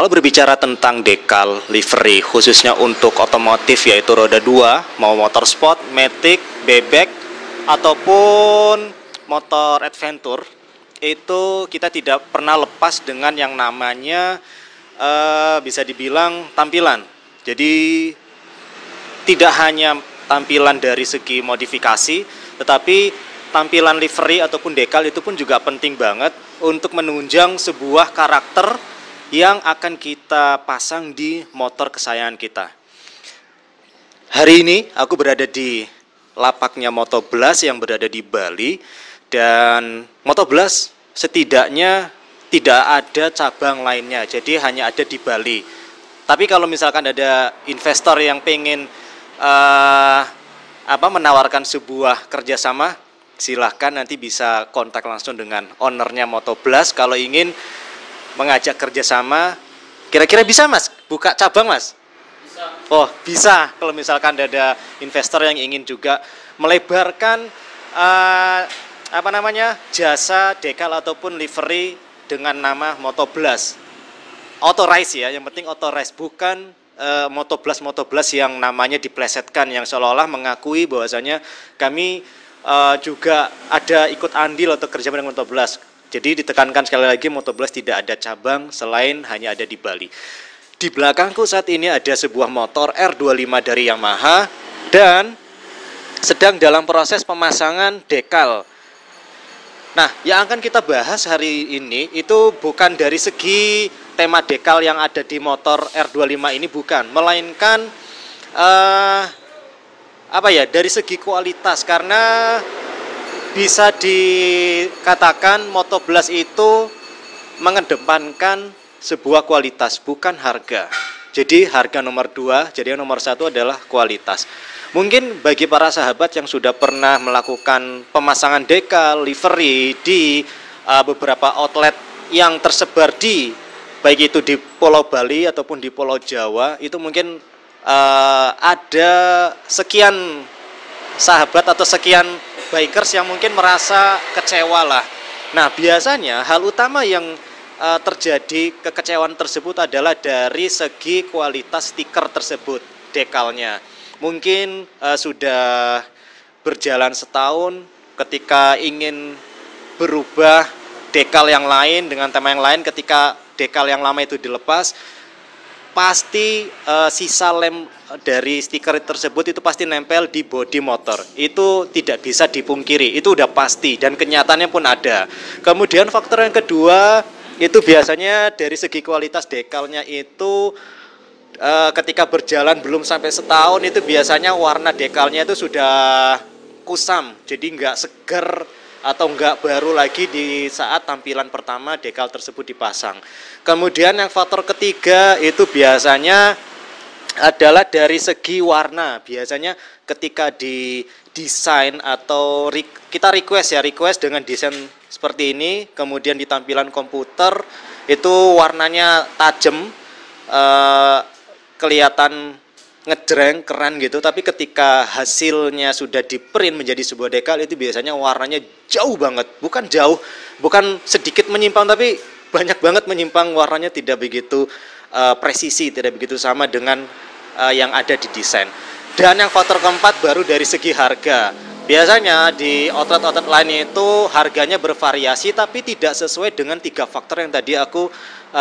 Kalau berbicara tentang dekal livery khususnya untuk otomotif yaitu roda 2, mau motor sport, matic, bebek ataupun motor adventure, itu kita tidak pernah lepas dengan yang namanya bisa dibilang tampilan. Jadi tidak hanya tampilan dari segi modifikasi, tetapi tampilan livery ataupun dekal itu pun juga penting banget untuk menunjang sebuah karakter yang akan kita pasang di motor kesayangan kita. Hari ini aku berada di lapaknya Motoblast yang berada di Bali, dan Motoblast setidaknya tidak ada cabang lainnya, jadi hanya ada di Bali. Tapi kalau misalkan ada investor yang pengen menawarkan sebuah kerjasama, silahkan nanti bisa kontak langsung dengan ownernya Motoblast kalau ingin mengajak kerjasama. Kira-kira bisa Mas buka cabang Mas? Bisa. Oh bisa, kalau misalkan ada investor yang ingin juga melebarkan jasa dekal ataupun livery dengan nama Motoblast. Authorize ya, yang penting authorize, bukan Motoblast yang namanya diplesetkan, yang seolah-olah mengakui bahwasanya kami juga ada ikut andil atau kerjasama dengan Motoblast. Jadi ditekankan sekali lagi, Motoblast tidak ada cabang selain hanya ada di Bali. Di belakangku saat ini ada sebuah motor R25 dari Yamaha dan sedang dalam proses pemasangan dekal. Nah, yang akan kita bahas hari ini itu bukan dari segi tema dekal yang ada di motor R25 ini, bukan, melainkan dari segi kualitas, karena bisa dikatakan Motoblast itu mengedepankan sebuah kualitas, bukan harga. Jadi harga nomor 2, jadi yang nomor 1 adalah kualitas. Mungkin bagi para sahabat yang sudah pernah melakukan pemasangan dekal, livery di beberapa outlet yang tersebar di, baik itu di Pulau Bali ataupun di Pulau Jawa, itu mungkin ada sekian sahabat atau sekian bikers yang mungkin merasa kecewa lah. Nah, biasanya hal utama yang terjadi kekecewaan tersebut adalah dari segi kualitas stiker tersebut, dekalnya. Mungkin sudah berjalan setahun, ketika ingin berubah dekal yang lain dengan tema yang lain, ketika dekal yang lama itu dilepas, pasti sisa lem dari stiker tersebut itu pasti nempel di bodi motor. Itu tidak bisa dipungkiri, itu udah pasti dan kenyataannya pun ada. Kemudian faktor yang kedua itu biasanya dari segi kualitas dekalnya itu ketika berjalan belum sampai setahun itu biasanya warna dekalnya itu sudah kusam, jadi nggak seger atau nggak baru lagi di saat tampilan pertama dekal tersebut dipasang. Kemudian yang faktor ketiga itu biasanya adalah dari segi warna. Biasanya ketika di desain atau kita request dengan desain seperti ini, kemudian di tampilan komputer itu warnanya tajam, kelihatan ngejreng, keren gitu, tapi ketika hasilnya sudah di print menjadi sebuah dekal itu biasanya warnanya jauh banget, bukan sedikit menyimpang, tapi banyak banget menyimpang, warnanya tidak begitu presisi, tidak begitu sama dengan yang ada di desain. Dan yang faktor keempat baru dari segi harga. Biasanya di outlet-outlet lain itu harganya bervariasi tapi tidak sesuai dengan 3 faktor yang tadi aku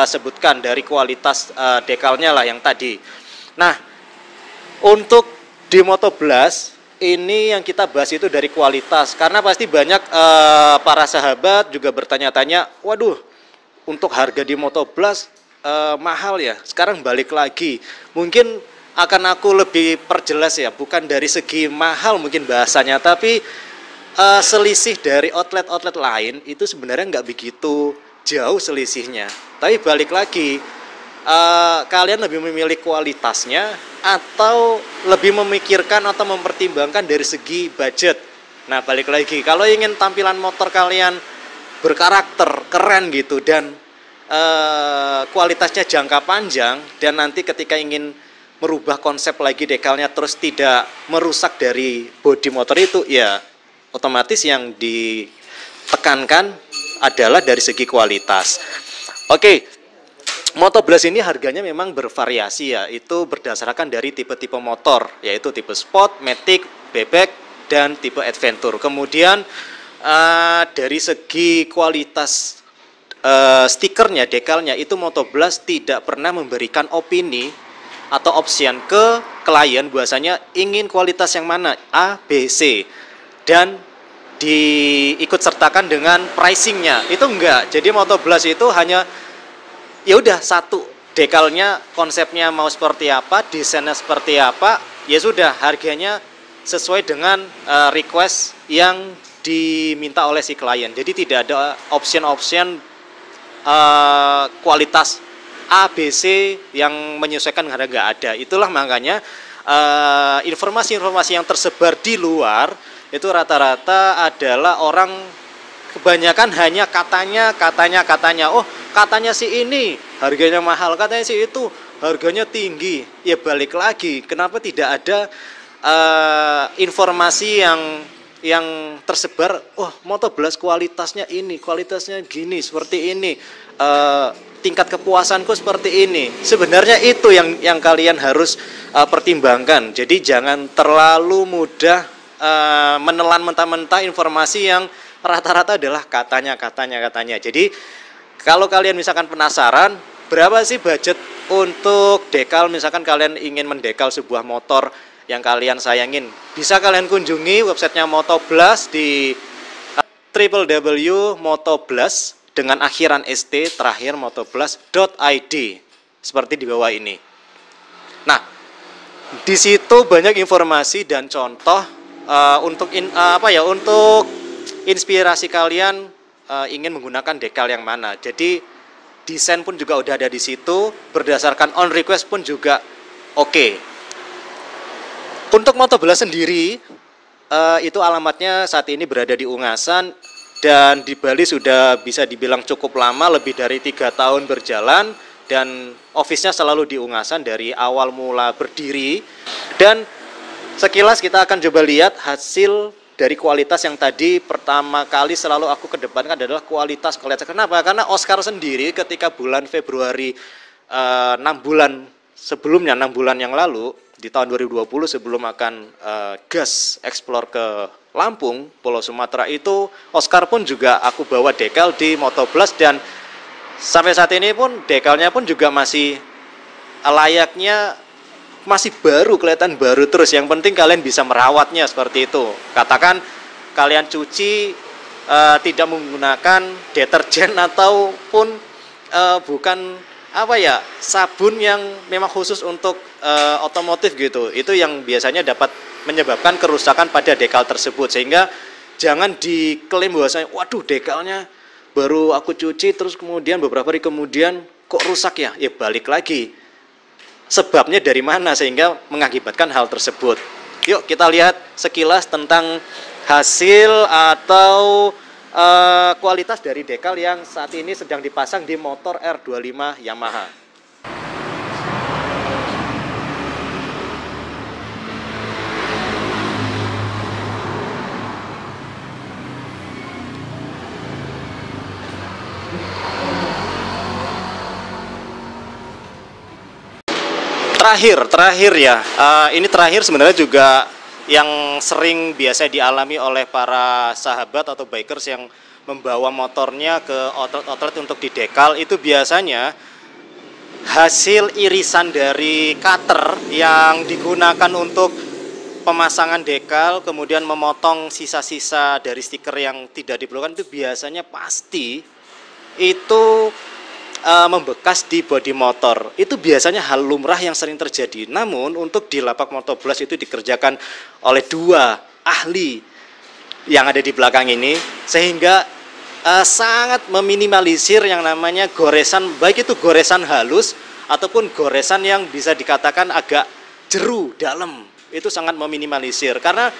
sebutkan, dari kualitas dekalnya lah yang tadi. Nah, untuk di Motoblast ini yang kita bahas itu dari kualitas, karena pasti banyak para sahabat juga bertanya-tanya, waduh, untuk harga di Motoblast mahal ya, sekarang balik lagi. Mungkin akan aku lebih perjelas ya, bukan dari segi mahal mungkin bahasanya, tapi selisih dari outlet-outlet lain itu sebenarnya nggak begitu jauh selisihnya. Tapi balik lagi, kalian lebih memilih kualitasnya atau lebih memikirkan atau mempertimbangkan dari segi budget. Nah, balik lagi, kalau ingin tampilan motor kalian berkarakter, keren gitu, dan kualitasnya jangka panjang, dan nanti ketika ingin merubah konsep lagi dekalnya terus tidak merusak dari bodi motor itu, ya otomatis yang ditekankan adalah dari segi kualitas. Oke, Moto Blast ini harganya memang bervariasi ya, itu berdasarkan dari tipe-tipe motor, yaitu tipe Sport, Matic, Bebek, dan tipe Adventure. Kemudian dari segi kualitas stikernya, dekalnya, itu Moto Blast tidak pernah memberikan opini atau option ke klien bahwasanya ingin kualitas yang mana, A, B, C, dan diikut sertakan dengan pricingnya. Itu enggak. Jadi Moto Blast itu hanya ya udah satu, dekalnya konsepnya mau seperti apa, desainnya seperti apa, ya sudah, harganya sesuai dengan request yang diminta oleh si klien. Jadi tidak ada option-option kualitas A, B, C yang menyesuaikan harga, nggak ada. Itulah makanya informasi-informasi yang tersebar di luar itu rata-rata adalah orang, kebanyakan hanya katanya. Oh, katanya si ini harganya mahal, katanya si itu harganya tinggi. Ya balik lagi, kenapa tidak ada informasi yang tersebar? Oh, Moto Blast kualitasnya ini, kualitasnya gini, seperti ini, tingkat kepuasanku seperti ini. Sebenarnya itu yang kalian harus pertimbangkan. Jadi jangan terlalu mudah menelan mentah-mentah informasi yang rata-rata adalah katanya. Jadi kalau kalian misalkan penasaran berapa sih budget untuk dekal, misalkan kalian ingin mendekal sebuah motor yang kalian sayangin, bisa kalian kunjungi websitenya Moto Blast di www.motoblast dengan akhiran st terakhir motoblast.id, seperti di bawah ini. Nah, di situ banyak informasi dan contoh untuk inspirasi kalian ingin menggunakan dekal yang mana. Jadi desain pun juga udah ada di situ, berdasarkan on request pun juga oke. Untuk Moto Blast sendiri itu alamatnya saat ini berada di Ungasan, dan di Bali sudah bisa dibilang cukup lama, lebih dari 3 tahun berjalan, dan office-nya selalu di Ungasan dari awal mula berdiri. Dan sekilas kita akan coba lihat hasil dari kualitas yang tadi pertama kali selalu aku kedepankan adalah kualitas. Kenapa? Karena Oscar sendiri ketika bulan Februari 6 bulan yang lalu, di tahun 2020 sebelum akan gas explore ke Lampung, Pulau Sumatera, itu Oscar pun juga aku bawa dekal di Moto Blast, dan sampai saat ini pun dekalnya pun juga masih layaknya, masih baru, kelihatan baru terus. Yang penting kalian bisa merawatnya seperti itu. Katakan kalian cuci tidak menggunakan deterjen ataupun bukan sabun yang memang khusus untuk otomotif gitu. Itu yang biasanya dapat menyebabkan kerusakan pada dekal tersebut. Sehingga jangan diklaim bahwasanya waduh dekalnya baru aku cuci terus kemudian beberapa hari kemudian kok rusak ya. Ya balik lagi, sebabnya dari mana sehingga mengakibatkan hal tersebut. Yuk kita lihat sekilas tentang hasil atau kualitas dari dekal yang saat ini sedang dipasang di motor R25 Yamaha. Terakhir ya, ini terakhir sebenarnya juga yang sering biasa dialami oleh para sahabat atau bikers yang membawa motornya ke outlet untuk didekal. Itu biasanya hasil irisan dari cutter yang digunakan untuk pemasangan dekal, kemudian memotong sisa-sisa dari stiker yang tidak diperlukan, itu biasanya pasti itu membekas di bodi motor. Itu biasanya hal lumrah yang sering terjadi. Namun untuk di lapak Moto Blast itu dikerjakan oleh 2 ahli yang ada di belakang ini, sehingga sangat meminimalisir yang namanya goresan, baik itu goresan halus ataupun goresan yang bisa dikatakan agak jeru dalam. Itu sangat meminimalisir, karena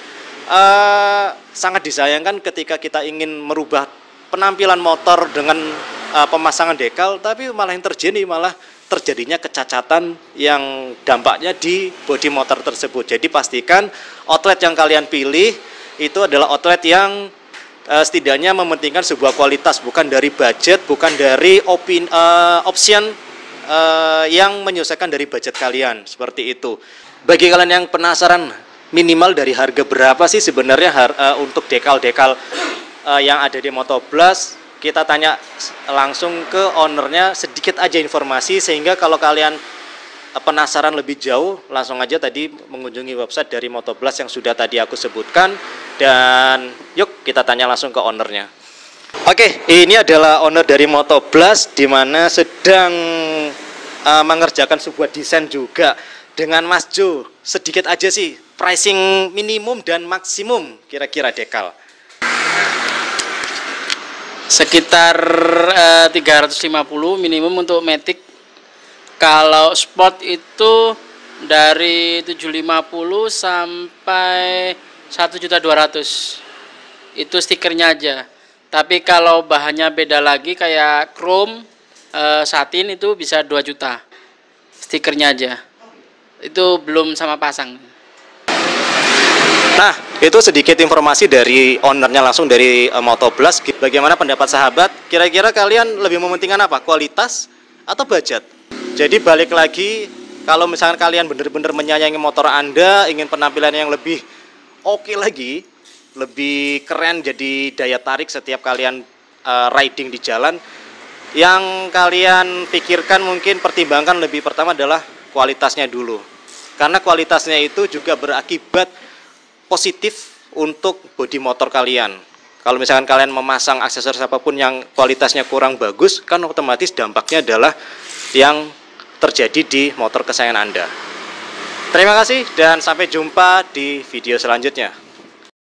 sangat disayangkan ketika kita ingin merubah penampilan motor dengan pemasangan dekal, tapi malah yang terjadinya kecacatan yang dampaknya di bodi motor tersebut. Jadi pastikan outlet yang kalian pilih itu adalah outlet yang setidaknya mementingkan sebuah kualitas, bukan dari budget, bukan dari option yang menyelesaikan dari budget kalian, seperti itu. Bagi kalian yang penasaran minimal dari harga berapa sih sebenarnya untuk dekal-dekal yang ada di Motoblast, kita tanya langsung ke ownernya, sedikit aja informasi, sehingga kalau kalian penasaran lebih jauh, langsung aja tadi mengunjungi website dari Motoblast yang sudah tadi aku sebutkan, dan yuk kita tanya langsung ke ownernya. Oke, ini adalah owner dari Motoblast, di mana sedang mengerjakan sebuah desain juga dengan Mas Jo. Sedikit aja sih, pricing minimum dan maksimum kira-kira dekal. Sekitar 350 minimum untuk Matic. Kalau Sport itu dari 750 sampai 1.200.000. Itu stikernya aja. Tapi kalau bahannya beda lagi kayak chrome, satin itu bisa 2 juta. Stikernya aja. Itu belum sama pasang. Nah, itu sedikit informasi dari ownernya langsung dari Motoblast. Bagaimana pendapat sahabat? Kira-kira kalian lebih mementingkan apa? Kualitas atau budget? Jadi balik lagi, kalau misalkan kalian benar-benar menyayangi motor Anda, ingin penampilan yang lebih oke lagi, lebih keren, jadi daya tarik setiap kalian riding di jalan, yang kalian pikirkan mungkin pertimbangkan lebih pertama adalah kualitasnya dulu. Karena kualitasnya itu juga berakibat positif untuk bodi motor kalian. Kalau misalkan kalian memasang aksesoris apapun yang kualitasnya kurang bagus, kan otomatis dampaknya adalah yang terjadi di motor kesayangan Anda. Terima kasih dan sampai jumpa di video selanjutnya.